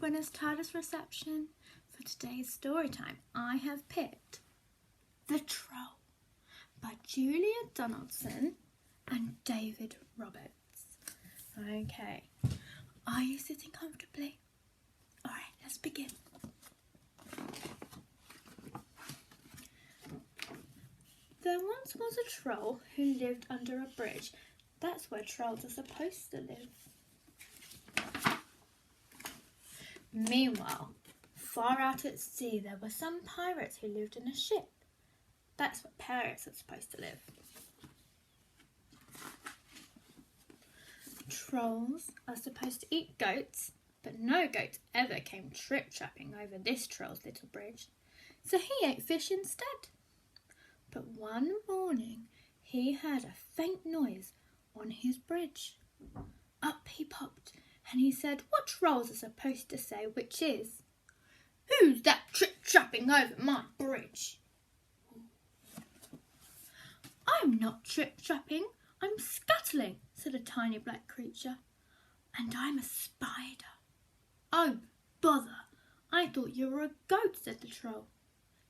Buenos tardes reception. For today's story time, I have picked The Troll by Julia Donaldson and David Roberts. Okay, are you sitting comfortably? Alright, let's begin. There once was a troll who lived under a bridge. That's where trolls are supposed to live. Meanwhile, far out at sea, there were some pirates who lived in a ship. That's where pirates are supposed to live. Trolls are supposed to eat goats, but no goat ever came trip-trapping over this troll's little bridge, so he ate fish instead. But one morning he heard a faint noise on his bridge. Up he popped, and he said, "What trolls are supposed to say which is? Who's that trip-trapping over my bridge?" "I'm not trip-trapping, I'm scuttling," said a tiny black creature. "And I'm a spider." "Oh, bother, I thought you were a goat," said the troll.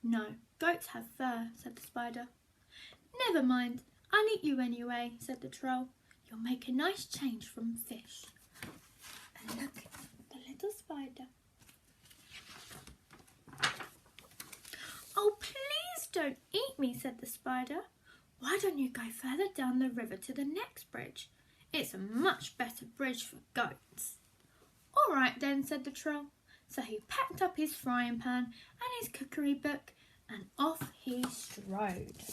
"No, goats have fur," said the spider. "Never mind, I'll eat you anyway," said the troll. "You'll make a nice change from fish." And look, the little spider. "Oh, please don't eat me," said the spider. "Why don't you go further down the river to the next bridge? It's a much better bridge for goats." "All right then," said the troll. So he packed up his frying pan and his cookery book, and off he strode.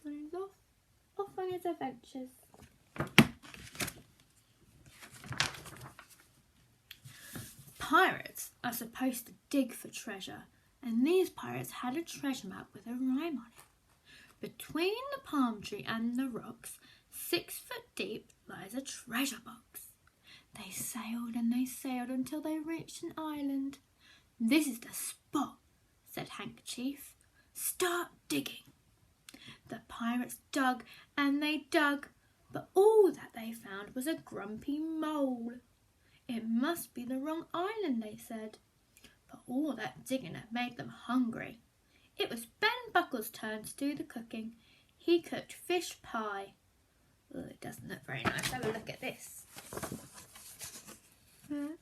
And he's off on his adventures. Pirates are supposed to dig for treasure, and these pirates had a treasure map with a rhyme on it. Between the palm tree and the rocks, 6 foot deep, lies a treasure box. They sailed and they sailed until they reached an island. "This is the spot," said Handkerchief. "Start digging." The pirates dug and they dug, but all that they found was a grumpy mole. It must be the wrong island, they said. But all that digging had made them hungry. It was Ben Buckle's turn to do the cooking. He cooked fish pie. Oh, it doesn't look very nice. Have a look at this. And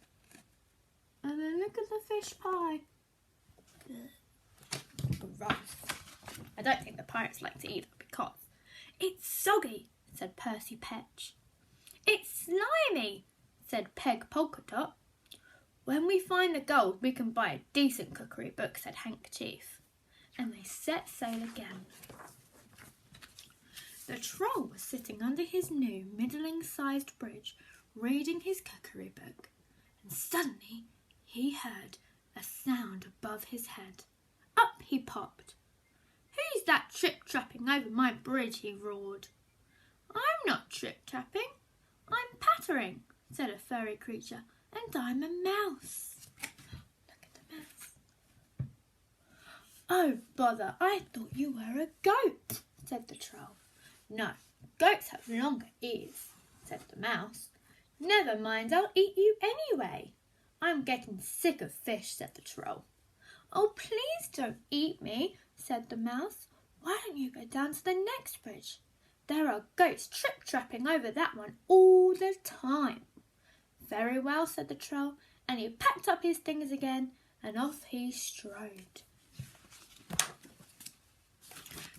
then look at the fish pie. Gross. I don't think the pirates like to eat it because it's soggy, said Percy Petch. "It's slimy," said Peg Polka Dot. "When we find the gold, we can buy a decent cookery book," said Handkerchief. And they set sail again. The troll was sitting under his new middling-sized bridge, reading his cookery book, and suddenly he heard a sound above his head. Up he popped. "Who's that trip-trapping over my bridge?" he roared. "I'm not trip-trapping, I'm pattering," said a furry creature, "and I'm a mouse." Look at the mouse. "Oh, bother, I thought you were a goat," said the troll. "No, goats have longer ears," said the mouse. "Never mind, I'll eat you anyway." "I'm getting sick of fish," said the troll. "Oh, please don't eat me," said the mouse. "Why don't you go down to the next bridge? There are goats trip-trapping over that one all the time." "Very well," said the troll, and he packed up his things again, and off he strode.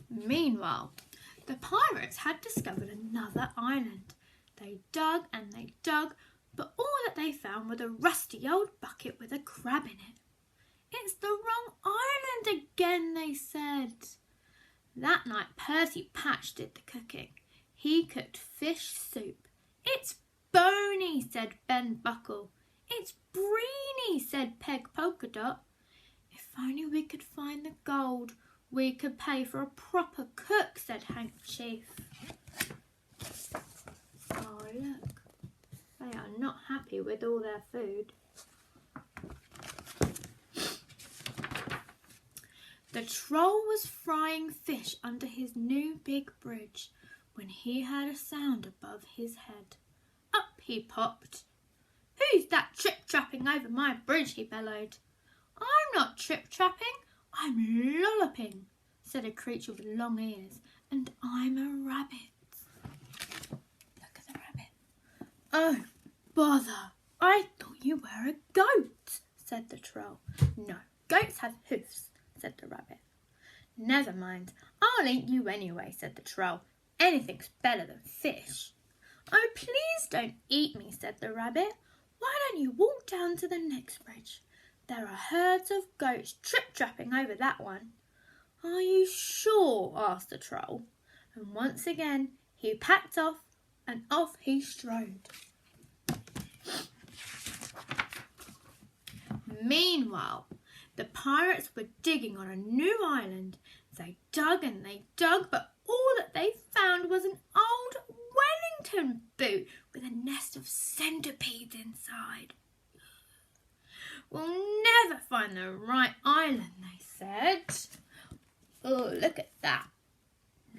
Meanwhile, the pirates had discovered another island. They dug and they dug, but all that they found was a rusty old bucket with a crab in it. "It's the wrong island again," they said. That night Percy Patch did the cooking. He cooked fish soup. "It's bony," said Ben Buckle. "It's breeny," said Peg Polka Dot. "If only we could find the gold, we could pay for a proper cook," said Handkerchief. Oh, look. They are not happy with all their food. The troll was frying fish under his new big bridge when he heard a sound above his head. Up he popped. trip-trapping over my bridge, he bellowed. I'm not trip-trapping, I'm lolloping, said a creature with long ears, and I'm a rabbit. Look at the rabbit. Oh, bother, I thought you were a goat, said the troll. No, goats have hoofs, said the rabbit. Never mind, I'll eat you anyway, said the troll. Anything's better than fish. Oh, please don't eat me, said the rabbit. Why don't you walk down to the next bridge? There are herds of goats trip-trapping over that one. Are you sure? Asked the troll. And once again he packed off, and off he strode. Meanwhile, the pirates were digging on a new island. They dug and they dug, but all that they found was an old Wellington boot with a nest of centipedes inside. We'll never find the right island, they said. Oh, look at that.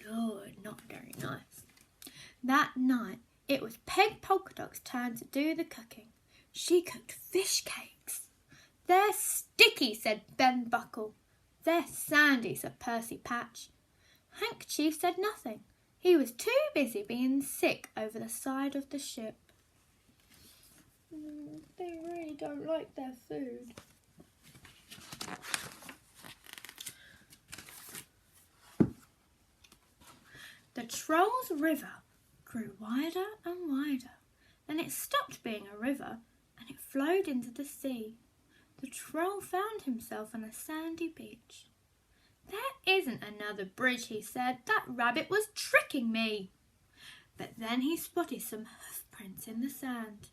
Lord, not very nice. That night, it was Peg Polkadot's turn to do the cooking. She cooked fish cakes. They're sticky, said Ben Buckle. They're sandy, said Percy Patch. Handkerchief said nothing. He was too busy being sick over the side of the ship. They really don't like their food. The Troll's River grew wider and wider. Then it stopped being a river and it flowed into the sea. The Troll found himself on a sandy beach. There isn't another bridge, he said. That rabbit was tricking me. But then he spotted some hoof prints in the sand.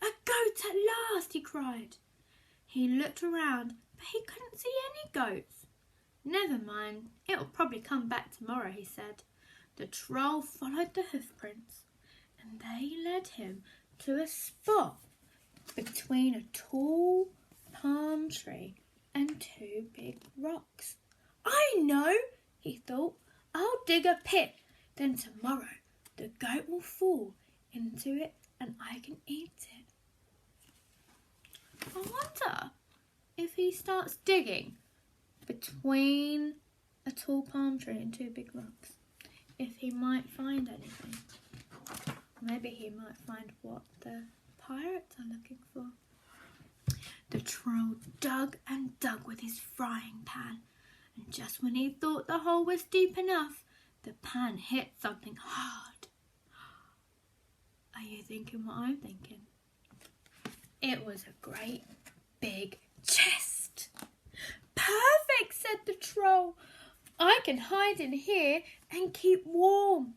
A goat at last, he cried. He looked around, but he couldn't see any goats. Never mind, it'll probably come back tomorrow, he said. The Troll followed the hoof prints, and they led him to a spot between a tall palm tree and two big rocks. I know, he thought. I'll dig a pit. Then tomorrow the goat will fall into it and I can eat it. I wonder if he starts digging between a tall palm tree and two big rocks, if he might find anything. Maybe he might find what the pirates are looking for. The Troll dug and dug with his frying pan, and just when he thought the hole was deep enough, the pan hit something hard. Are you thinking what I'm thinking? It was a great big chest. Perfect, said the Troll. I can hide in here and keep warm.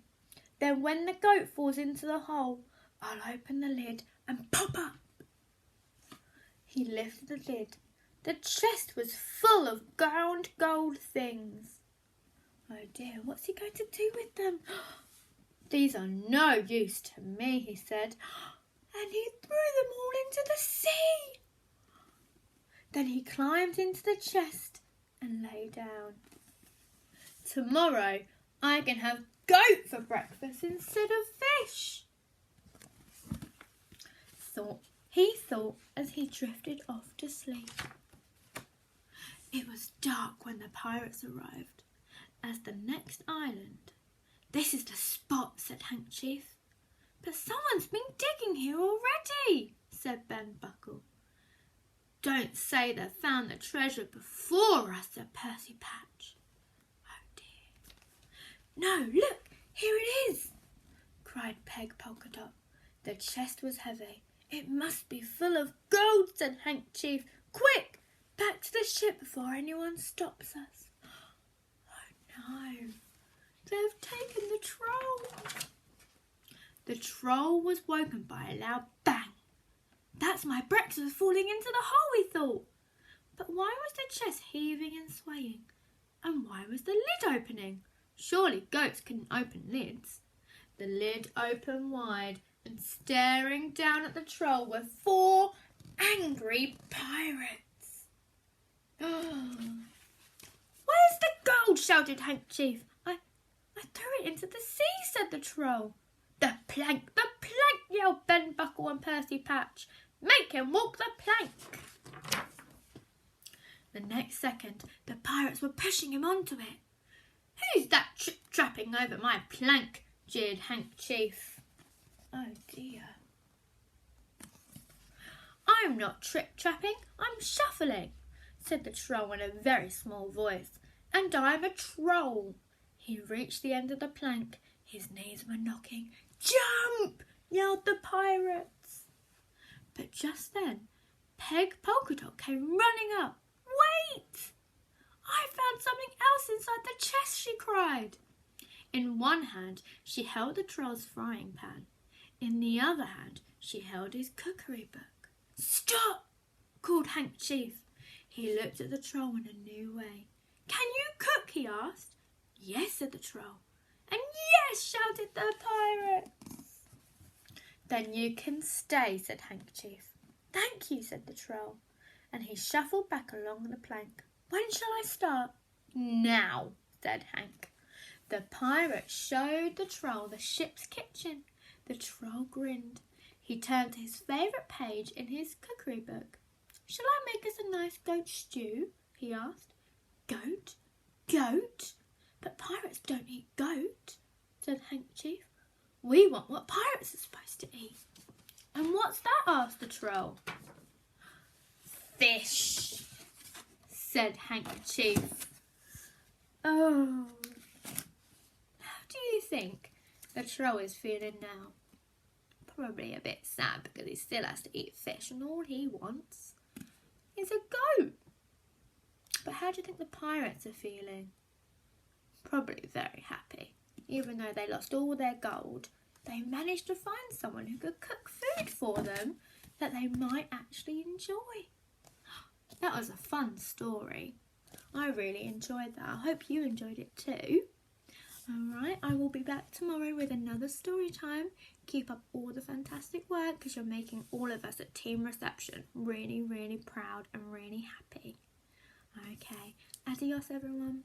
Then when the goat falls into the hole, I'll open the lid and pop up. He lifted the lid. The chest was full of round gold things. Oh dear, what's he going to do with them? These are no use to me, he said, and he threw them all into the sea. Then he climbed into the chest and lay down. Tomorrow I can have goat for breakfast instead of fish, he thought as he drifted off to sleep. It was dark when the pirates arrived at the next island. This is the spot, said Handkerchief. But someone's been digging here already, said Ben Buckle. Don't say they found the treasure before us, said Percy Patch. Oh dear. No, look, here it is, cried Peg Polkadot. The chest was heavy. It must be full of gold, said Handkerchief. Quick, back to the ship before anyone stops us. Oh no, they've taken the Troll. The Troll was woken by a loud bang. That's my breakfast falling into the hole, he thought. But why was the chest heaving and swaying? And why was the lid opening? Surely goats couldn't open lids. The lid opened wide, and staring down at the Troll were 4 angry pirates. Where's the gold? Shouted Handkerchief. I threw it into the sea, said the Troll. The plank, yelled Ben Buckle and Percy Patch. Make him walk the plank. The next second, the pirates were pushing him onto it. Who's that tripping over my plank? Jeered Handkerchief. Oh dear. I'm not trip-trapping, I'm shuffling, said the Troll in a very small voice. And I'm a troll. He reached the end of the plank. His knees were knocking. Jump! Yelled the pirates. But just then, Peg Polkadot came running up. Wait! I found something else inside the chest, she cried. In one hand, she held the Troll's frying pan. In the other hand, she held his cookery book. Stop! Called Handkerchief. He looked at the Troll in a new way. Can you cook? He asked. Yes, said the Troll. And yes, shouted the pirates. Then you can stay, said Handkerchief. Thank you, said the Troll. And he shuffled back along the plank. When shall I start? Now, said Hank. The pirate showed the Troll the ship's kitchen. The Troll grinned. He turned to his favourite page in his cookery book. Shall I make us a nice goat stew? He asked. Goat? Goat? But pirates don't eat goat, said Handkerchief. We want what pirates are supposed to eat. And what's that? Asked the Troll. Fish, said Handkerchief. Oh, how do you think the Troll is feeling now? Probably a bit sad because he still has to eat fish and all he wants is a goat. But how do you think the pirates are feeling? Probably very happy. Even though they lost all their gold, they managed to find someone who could cook food for them that they might actually enjoy. That was a fun story. I really enjoyed that. I hope you enjoyed it too. Alright, I will be back tomorrow with another story time. Keep up all the fantastic work because you're making all of us at Team Reception really, really proud and really happy. Okay, adios everyone.